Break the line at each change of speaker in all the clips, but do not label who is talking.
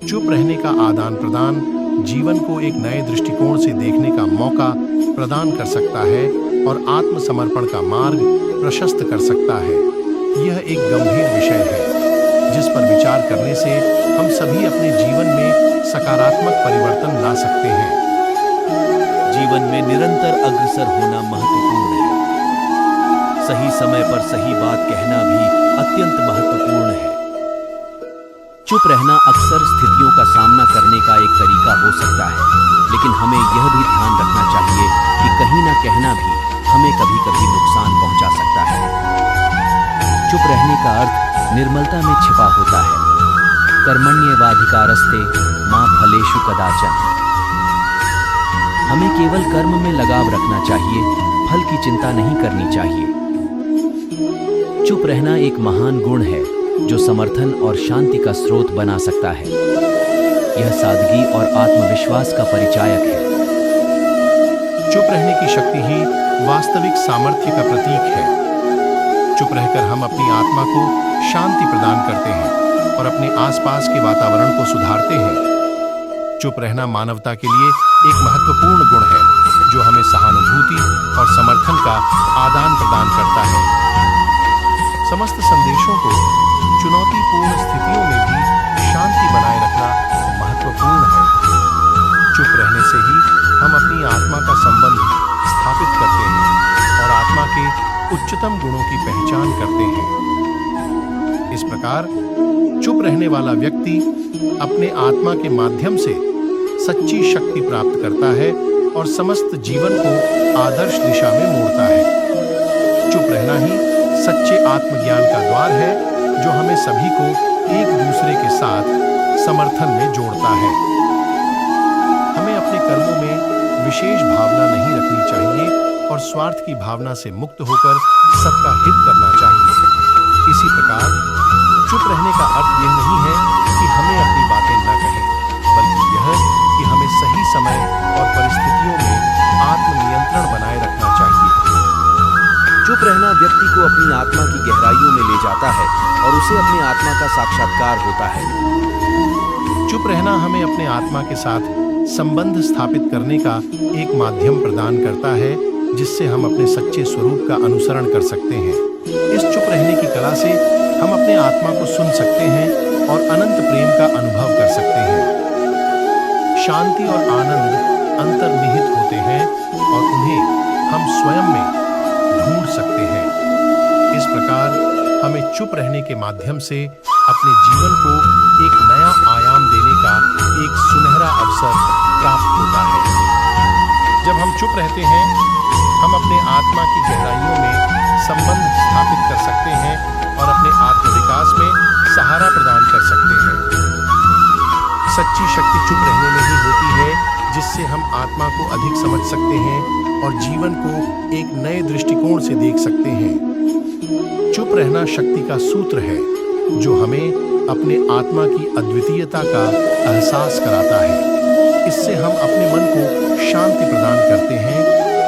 चुप रहने का आदान प्रदान जीवन को एक नए दृष्टिकोण से देखने का मौका प्रदान कर सकता है और आत्मसमर्पण का मार्ग प्रशस्त कर सकता है। यह एक गंभीर विषय है जिस पर विचार करने से हम सभी अपने जीवन में सकारात्मक परिवर्तन ला सकते हैं।
जीवन में निरंतर अग्रसर होना महत्वपूर्ण है। सही समय पर सही बात कहना भी अत्यंत महत्वपूर्ण है। चुप रहना अक्सर स्थितियों का सामना करने का एक तरीका हो सकता है, लेकिन हमें यह भी ध्यान रखना चाहिए कि कहीं ना कहना भी हमें कभी-कभी नुकसान पहुंचा सकता है। चुप रहने का अर्थ निर्मलता में छिपा होता है। कर्मण्येवाधिकारस्ते मा फलेषु कदाचन। हमें केवल कर्म में लगाव रखना चाहिए, फल की चिंता नहीं करनी चाहिए। चुप रहना एक महान गुण है जो समर्थन और शांति का स्रोत बना सकता है। यह सादगी और आत्मविश्वास का परिचायक है।
चुप रहने की शक्ति ही वास्तविक सामर्थ्य का प्रतीक है। चुप रहकर हम अपनी आत्मा को शांति प्रदान करते हैं और अपने आसपास के वातावरण को सुधारते हैं। चुप रहना मानवता के लिए एक महत्वपूर्ण गुण है जो हमें सहानुभूति और समर्थन का आदान प्रदान करता है। समस्त संदेशों को चुनौतीपूर्ण स्थितियों में भी शांति बनाए रखना महत्वपूर्ण है। चुप रहने से ही हम अपनी आत्मा का संबंध स्थापित करते हैं और आत्मा के उच्चतम गुणों की पहचान करते हैं। इस प्रकार चुप रहने वाला व्यक्ति अपने आत्मा के माध्यम से सच्ची शक्ति प्राप्त करता है और समस्त जीवन को आदर्श दिशा में मोड़ता है। चुप रहना ही सच्चे आत्मज्ञान का द्वार है जो हमें सभी को एक दूसरे के साथ समर्थन में जोड़ता है। हमें अपने कर्मों में विशेष भावना नहीं रखनी चाहिए और स्वार्थ की भावना से मुक्त होकर सबका हित करना चाहिए। इसी प्रकार चुप रहने का अर्थ यह नहीं है कि हमें अपनी बातें न कहें, बल्कि यह कि हमें सही समय और परिस्थितियों में आत्मनियंत्रण बनाए रखना चाहिए।
चुप रहना व्यक्ति को अपनी आत्मा की गहराइयों में ले जाता है और उसे अपनी आत्मा का साक्षात्कार होता है।
चुप रहना हमें अपने आत्मा के साथ संबंध स्थापित करने का एक माध्यम प्रदान करता है जिससे हम अपने सच्चे स्वरूप का अनुसरण कर सकते हैं। इस चुप रहने की कला से हम अपने आत्मा को सुन सकते हैं और अनंत प्रेम का अनुभव कर सकते हैं। शांति और आनंद अंतर्निहित होते हैं और उन्हें हम स्वयं में ढूंढ सकते हैं। इस प्रकार हमें चुप रहने के माध्यम से अपने जीवन को एक नया आयाम देने का एक सुनहरा अवसर प्राप्त होता है। जब हम चुप रहते हैं, हम अपने आत्मा की गहराइयों में संबंध स्थापित कर सकते हैं और अपने आत्मविकास में सहारा प्रदान कर सकते हैं। सच्ची शक्ति चुप रहने में ही होती है, जिससे हम आत्मा को अधिक समझ सकते हैं और जीवन को एक नए दृष्टिकोण से देख सकते हैं। चुप रहना शक्ति का सूत्र है जो हमें अपने आत्मा की अद्वितीयता का एहसास कराता है। इससे हम अपने मन को शांति प्रदान करते हैं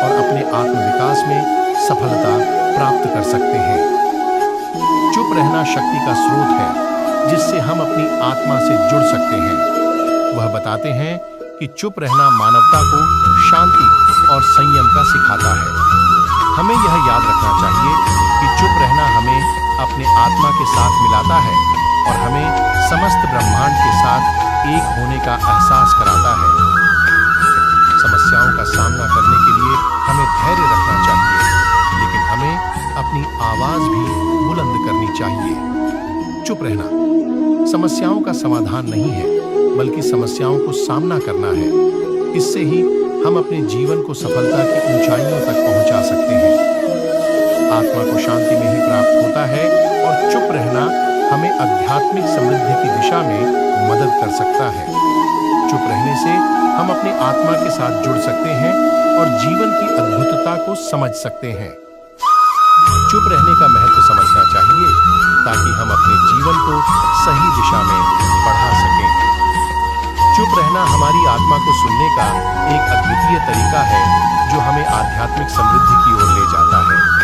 और अपने आत्मविकास में सफलता प्राप्त कर सकते हैं। चुप रहना शक्ति का स्रोत है जिससे हम अपनी आत्मा से जुड़ सकते हैं। वह बताते हैं कि चुप रहना मानवता को शांति और संयम का सिखाता है। हमें यह याद रखना चाहिए कि चुप रहना हमें अपने आत्मा के साथ मिलाता है और हमें समस्त ब्रह्मांड के साथ एक होने का एहसास कराता है। समस्याओं का सामना करने के लिए हमें धैर्य रखना चाहिए, लेकिन हमें अपनी आवाज भी बुलंद करनी चाहिए। चुप रहना समस्याओं का समाधान नहीं है, बल्कि समस्याओं को सामना करना है। इससे ही हम अपने जीवन को सफलता की ऊंचाइयों तक पहुंचा सकते हैं। आत्मा को शांति में ही प्राप्त होता है और चुप रहना हमें आध्यात्मिक समृद्धि की दिशा में मदद कर सकता है। चुप रहने से हम अपने आत्मा के साथ जुड़ सकते हैं और जीवन की अद्भुतता को समझ सकते हैं। चुप रहने का महत्व समझना चाहिए ताकि हम अपने जीवन को सही दिशा में बढ़ा सकें। चुप रहना हमारी आत्मा को सुनने का एक अद्वितीय तरीका है जो हमें आध्यात्मिक समृद्धि की ओर ले जाता है।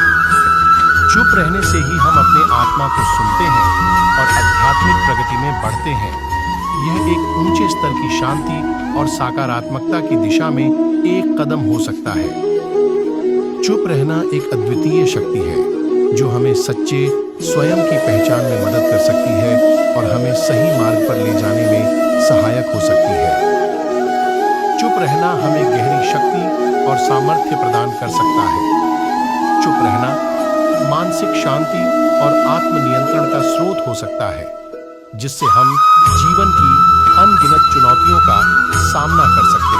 चुप रहने से ही हम अपने आत्मा को सुनते हैं और आध्यात्मिक प्रगति में बढ़ते हैं। यह एक ऊंचे स्तर की शांति और सकारात्मकता की दिशा में एक कदम हो सकता है। चुप रहना एक अद्वितीय शक्ति है जो हमें सच्चे स्वयं की पहचान में मदद कर सकती है और हमें सही मार्ग पर ले जाने में सहायक हो सकती है। चुप रहना हमें गहरी शक्ति और सामर्थ्य प्रदान कर सकता है। चुप रहना मानसिक शांति और आत्मनियंत्रण का स्रोत हो सकता है, जिससे हम जीवन की अनगिनत चुनौतियों का सामना कर सकते हैं।